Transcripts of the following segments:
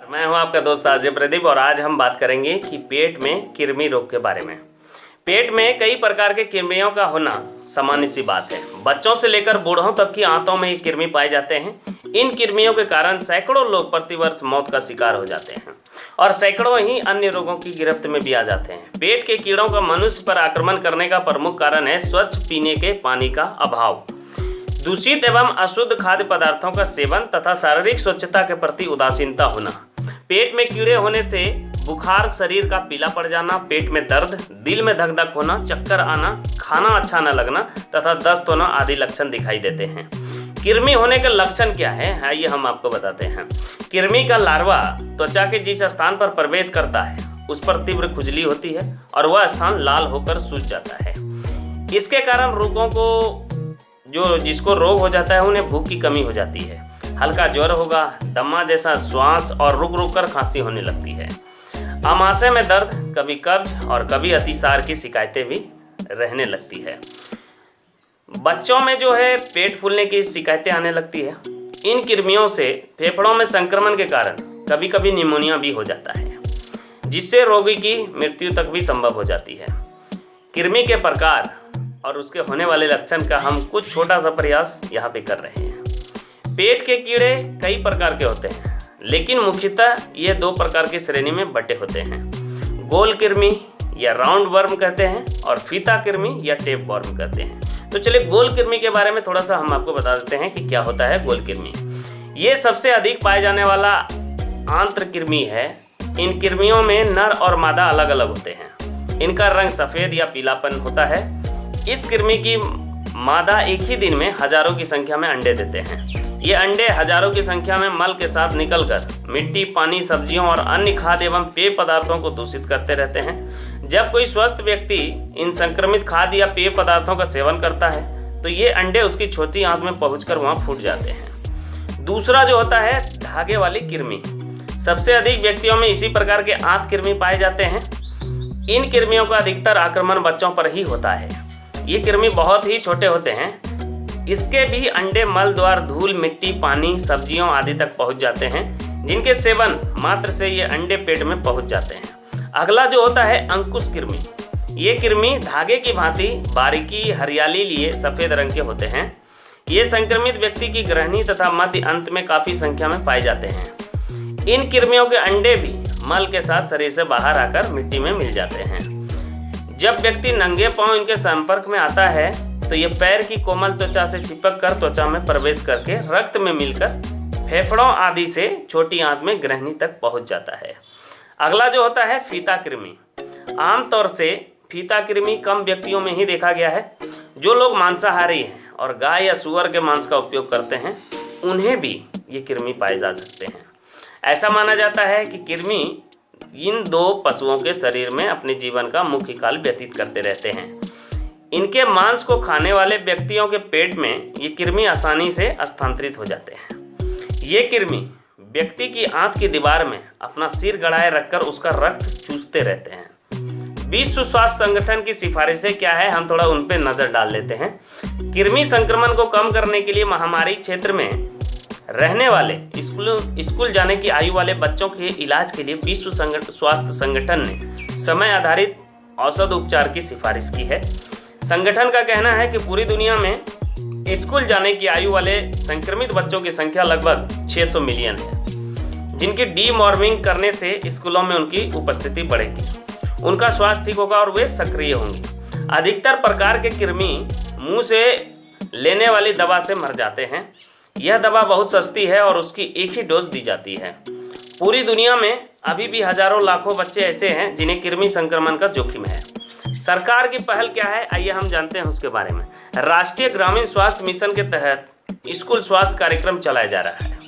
मैं हूं आपका दोस्त अजय प्रदीप और आज हम बात करेंगे कि पेट में कृमि रोग के बारे में। पेट में कई प्रकार के कृमियों का होना सामान्य सी बात है। बच्चों से लेकर बूढ़ों तक की आंतों में ये कृमि पाए जाते हैं। इन कृमियों के कारण सैकड़ों लोग प्रतिवर्ष मौत का शिकार हो जाते हैं और सैकड़ों ही अन्य रोगों की गिरफ्त में भी आ जाते हैं। पेट के कीड़ों का मनुष्य पर आक्रमण करने का प्रमुख कारण है स्वच्छ पीने के पानी का अभाव, दूषित एवं अशुद्ध खाद्य पदार्थों का सेवन तथा शारीरिक स्वच्छता के प्रति उदासीनता होना। पेट में कीड़े होने से बुखार, शरीर का पीला पड़ जाना, पेट में दर्द, दिल में धक धक होना, चक्कर आना, खाना अच्छा न लगना तथा दस्त होना आदि लक्षण दिखाई देते हैं। कृमि होने के लक्षण क्या है, आइए हम आपको बताते हैं। कृमि का लार्वा त्वचा के जिस स्थान पर प्रवेश करता है उस पर तीव्र खुजली होती है और वह स्थान लाल होकर सूज जाता है। इसके कारण रोगों को जिसको रोग हो जाता है उन्हें भूख की कमी हो जाती है, हल्का ज्वर होगा, दमा जैसा श्वास और रुक रुक कर खांसी होने लगती है। आमाशय में दर्द, कभी कब्ज और कभी अतिसार की शिकायतें भी रहने लगती है। बच्चों में पेट फूलने की शिकायतें आने लगती है। इन कृमियों से फेफड़ों में संक्रमण के कारण कभी कभी निमोनिया भी हो जाता है, जिससे रोगी की मृत्यु तक भी संभव हो जाती है। कृमि के प्रकार और उसके होने वाले लक्षण का हम कुछ छोटा सा प्रयास यहाँ पे कर रहे हैं। पेट के कीड़े कई प्रकार के होते हैं, लेकिन मुख्यतः ये दो प्रकार की श्रेणी में बटे होते हैं। गोल कृमि या राउंड वर्म कहते हैं और फीता कृमि या टेप वर्म कहते हैं। तो चलिए गोल कृमि के बारे में थोड़ा सा हम आपको बता देते हैं कि क्या होता है गोल कृमि। ये सबसे अधिक पाए जाने वाला आंत्र कृमि है। इन कृमियों में नर और मादा अलग अलग होते हैं। इनका रंग सफ़ेद या पीलापन होता है। इस कृमि की मादा एक ही दिन में हजारों की संख्या में अंडे देते हैं। ये अंडे हजारों की संख्या में मल के साथ निकलकर मिट्टी, पानी, सब्जियों और अन्य खाद्य एवं पेय पदार्थों को दूषित करते रहते हैं। जब कोई स्वस्थ व्यक्ति इन संक्रमित खाद्य या पेय पदार्थों का सेवन करता है तो ये अंडे उसकी छोटी आंत में पहुंचकर वहां फूट जाते हैं। दूसरा जो होता है धागे वाली कृमि। सबसे अधिक व्यक्तियों में इसी प्रकार के आंत कृमि पाए जाते हैं। इन कृमियों का अधिकतर आक्रमण बच्चों पर ही होता है। ये कृमि बहुत ही छोटे होते हैं। इसके भी अंडे मल द्वार धूल, मिट्टी, पानी, सब्जियों आदि तक पहुंच जाते हैं, जिनके सेवन मात्र से ये अंडे पेट में पहुंच जाते हैं। अगला जो होता है अंकुश कृमि। ये कृमि धागे की भांति बारीकी, हरियाली लिए सफ़ेद रंग के होते हैं। ये संक्रमित व्यक्ति की ग्रहणी तथा मध्य अंत में काफ़ी संख्या में पाए जाते हैं। इन कृमियों के अंडे भी मल के साथ शरीर से बाहर आकर मिट्टी में मिल जाते हैं। जब व्यक्ति नंगे पांव इनके संपर्क में आता है तो ये पैर की कोमल त्वचा से चिपक कर त्वचा में प्रवेश करके रक्त में मिलकर फेफड़ों आदि से छोटी आंत में ग्रहणी तक पहुंच जाता है। अगला जो होता है फीता कृमि। आमतौर से फीता कृमि कम व्यक्तियों में ही देखा गया है। जो लोग मांसाहारी हैं और गाय या सुअर के मांस का उपयोग करते हैं उन्हें भी ये कृमि पाए जा सकते हैं। ऐसा माना जाता है कि कृमि इन दो पशुओं के शरीर में अपने जीवन का मुख्य काल व्यतीत करते रहते हैं। इनके मांस को खाने वाले व्यक्तियों के पेट में ये कृमि आसानी से स्थानांतरित हो जाते हैं। ये कृमि व्यक्ति की आंत की दीवार में अपना सिर गड़ाए रखकर उसका रक्त चूसते रहते हैं। विश्व स्वास्थ्य संगठन की सिफारिशें क्या है, हम थोड़ा उन पर नजर डाल लेते हैं। कृमि संक्रमण को कम करने के लिए महामारी क्षेत्र में रहने वाले स्कूल जाने की आयु वाले बच्चों के इलाज के लिए विश्व स्वास्थ्य संगठन ने समय आधारित औषध उपचार की सिफारिश की है। संगठन का कहना है कि पूरी दुनिया में स्कूल जाने की आयु वाले संक्रमित बच्चों की संख्या लगभग 600 मिलियन है, जिनकी डीमॉर्मिंग करने से स्कूलों में उनकी उपस्थिति बढ़ेगी, उनका स्वास्थ्य ठीक होगा और वे सक्रिय होंगे। अधिकतर प्रकार के कृमि मुंह से लेने वाली दवा से मर जाते हैं। यह दवा बहुत सस्ती है और उसकी एक ही डोज दी जाती है। पूरी दुनिया में अभी भी हजारों लाखों बच्चे ऐसे हैं जिन्हें कृमि संक्रमण का जोखिम है। सरकार की पहल क्या है, आइए हम जानते हैं उसके बारे में। राष्ट्रीय ग्रामीण स्वास्थ्य मिशन के तहत स्कूल स्वास्थ्य कार्यक्रम चलाया जा रहा है।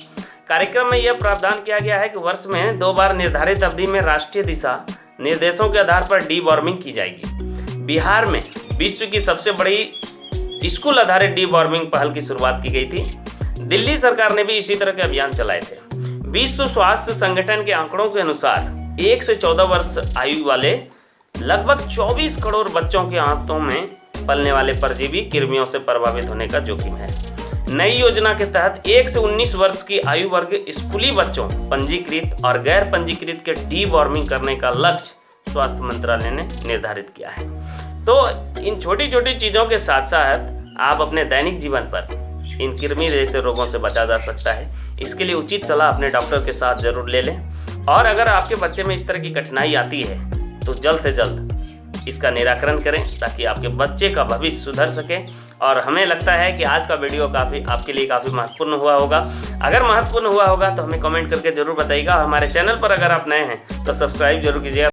कार्यक्रम में यह प्रावधान किया गया है कि वर्ष में 2 बार निर्धारित अवधि में राष्ट्रीय दिशा निर्देशों के आधार पर डीवॉर्मिंग की जाएगी। बिहार में विश्व की सबसे बड़ी स्कूल आधारित डीवॉर्मिंग पहल की शुरुआत की गई थी। दिल्ली सरकार ने भी इसी तरह के अभियान चलाए थे। विश्व स्वास्थ्य संगठन के आंकड़ों के अनुसार 1 से 14 वर्ष आयु वाले लगभग 24 करोड़ बच्चों के आंतों में पलने वाले परजीवी कृमियों से प्रभावित होने का जोखिम है। नई योजना के तहत 1 से 19 वर्ष की आयु वर्ग स्कूली बच्चों, पंजीकृत और गैर पंजीकृत के डीवॉर्मिंग करने का लक्ष्य स्वास्थ्य मंत्रालय ने निर्धारित किया है। तो इन छोटी छोटी चीज़ों के साथ साथ आप अपने दैनिक जीवन पर इन कृमि जैसे रोगों से बचा जा सकता है। इसके लिए उचित सलाह अपने डॉक्टर के साथ जरूर ले लें। और अगर आपके बच्चे में इस तरह की कठिनाई आती है तो जल्द से जल्द इसका निराकरण करें, ताकि आपके बच्चे का भविष्य सुधर सके। और हमें लगता है कि आज का वीडियो आपके लिए काफ़ी महत्वपूर्ण हुआ होगा। अगर महत्वपूर्ण हुआ होगा तो हमें कमेंट करके जरूर बताइएगा। हमारे चैनल पर अगर आप नए हैं तो सब्सक्राइब जरूर कीजिएगा।